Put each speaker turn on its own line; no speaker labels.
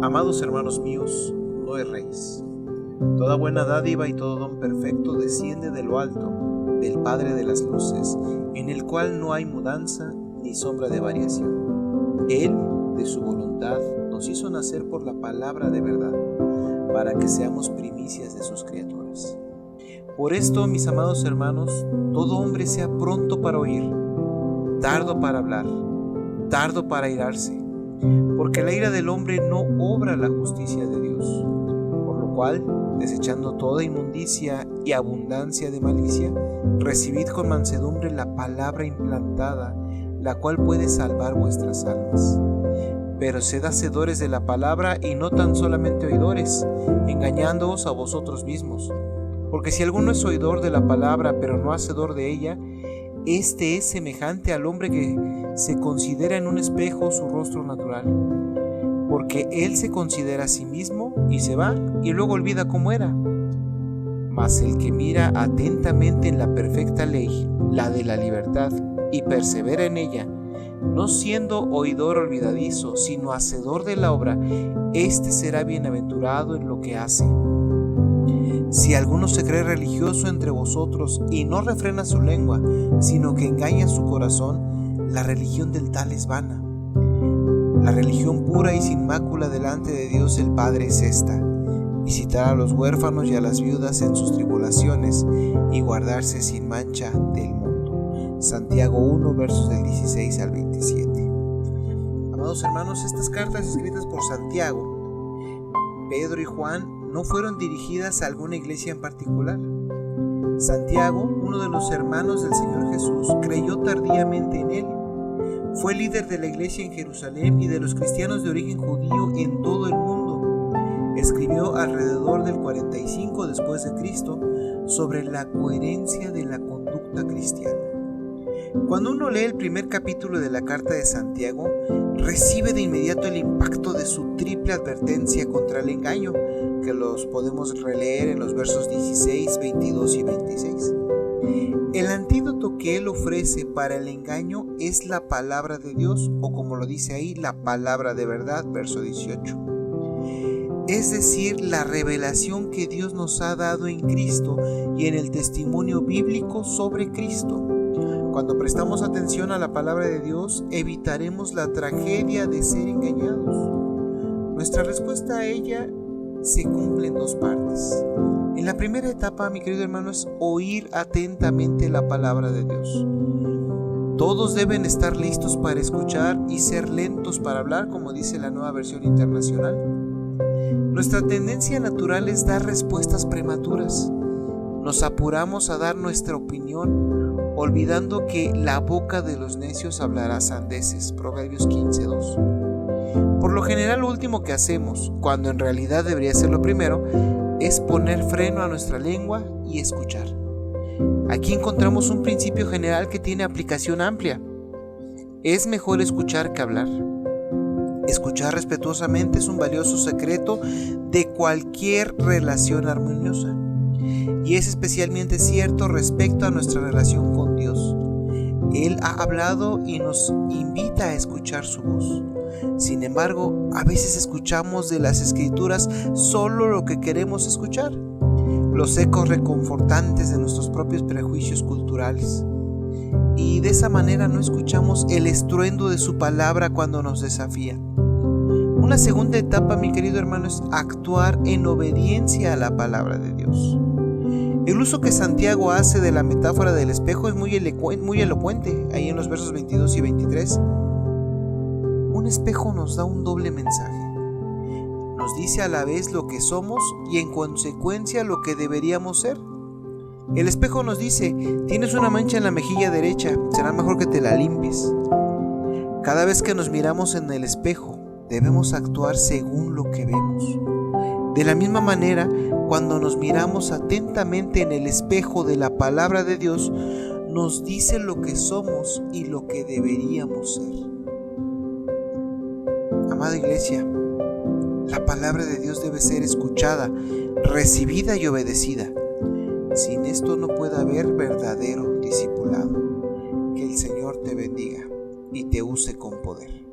Amados hermanos míos, no erréis. Toda buena dádiva y todo don perfecto desciende de lo alto, del Padre de las luces, en el cual no hay mudanza ni sombra de variación. Él, de su voluntad, nos hizo nacer por la palabra de verdad, para que seamos primicias de sus criaturas. Por esto, mis amados hermanos, todo hombre sea pronto para oír, tardo para hablar, tardo para airarse, porque la ira del hombre no obra la justicia de Dios. Por lo cual, desechando toda inmundicia y abundancia de malicia, recibid con mansedumbre la palabra implantada, la cual puede salvar vuestras almas. Pero sed hacedores de la palabra y no tan solamente oidores, engañándoos a vosotros mismos. Porque si alguno es oidor de la palabra, pero no hacedor de ella, este es semejante al hombre que se considera en un espejo su rostro natural. Porque él se considera a sí mismo y se va, y luego olvida cómo era. Mas el que mira atentamente en la perfecta ley, la de la libertad, y persevera en ella, no siendo oidor olvidadizo, sino hacedor de la obra, éste será bienaventurado en lo que hace. Si alguno se cree religioso entre vosotros y no refrena su lengua, sino que engaña su corazón, la religión del tal es vana. La religión pura y sin mácula delante de Dios el Padre es esta: visitar a los huérfanos y a las viudas en sus tribulaciones y guardarse sin mancha del mundo. Santiago 1, versos del 16 al 27. Amados hermanos, estas cartas escritas por Santiago, Pedro y Juan no fueron dirigidas a alguna iglesia en particular. Santiago, uno de los hermanos del Señor Jesús, creyó tardíamente en él. Fue líder de la iglesia en Jerusalén y de los cristianos de origen judío en todo el mundo. Escribió alrededor del 45 después de Cristo sobre la coherencia de la conducta cristiana. Cuando uno lee el primer capítulo de la carta de Santiago, recibe de inmediato el impacto de su triple advertencia contra el engaño, que los podemos releer en los versos 16, 22 y 26. El antídoto que él ofrece para el engaño es la palabra de Dios, o como lo dice ahí, la palabra de verdad, verso 18. Es decir, la revelación que Dios nos ha dado en Cristo y en el testimonio bíblico sobre Cristo. Cuando prestamos atención a la palabra de Dios, evitaremos la tragedia de ser engañados. Nuestra respuesta a ella se cumple en dos partes. En la primera etapa, mi querido hermano, es oír atentamente la palabra de Dios. Todos deben estar listos para escuchar y ser lentos para hablar, como dice la Nueva Versión Internacional. Nuestra tendencia natural es dar respuestas prematuras. Nos apuramos a dar nuestra opinión, olvidando que la boca de los necios hablará sandeces, Proverbios 15:2. Por lo general, lo último que hacemos, cuando en realidad debería ser lo primero, es poner freno a nuestra lengua y escuchar. Aquí encontramos un principio general que tiene aplicación amplia. Es mejor escuchar que hablar. Escuchar respetuosamente es un valioso secreto de cualquier relación armoniosa. Y es especialmente cierto respecto a nuestra relación con Dios. Él ha hablado y nos invita a escuchar su voz. Sin embargo, a veces escuchamos de las Escrituras solo lo que queremos escuchar, los ecos reconfortantes de nuestros propios prejuicios culturales. Y de esa manera no escuchamos el estruendo de su palabra cuando nos desafía. Una segunda etapa, mi querido hermano, es actuar en obediencia a la palabra de Dios. El uso que Santiago hace de la metáfora del espejo es muy elocuente, ahí en los versos 22 y 23. Un espejo nos da un doble mensaje. Nos dice a la vez lo que somos y en consecuencia lo que deberíamos ser. El espejo nos dice: tienes una mancha en la mejilla derecha, será mejor que te la limpies. Cada vez que nos miramos en el espejo, debemos actuar según lo que vemos. De la misma manera, cuando nos miramos atentamente en el espejo de la palabra de Dios, nos dice lo que somos y lo que deberíamos ser. Amada iglesia, la palabra de Dios debe ser escuchada, recibida y obedecida. Sin esto no puede haber verdadero discipulado. Que el Señor te bendiga y te use con poder.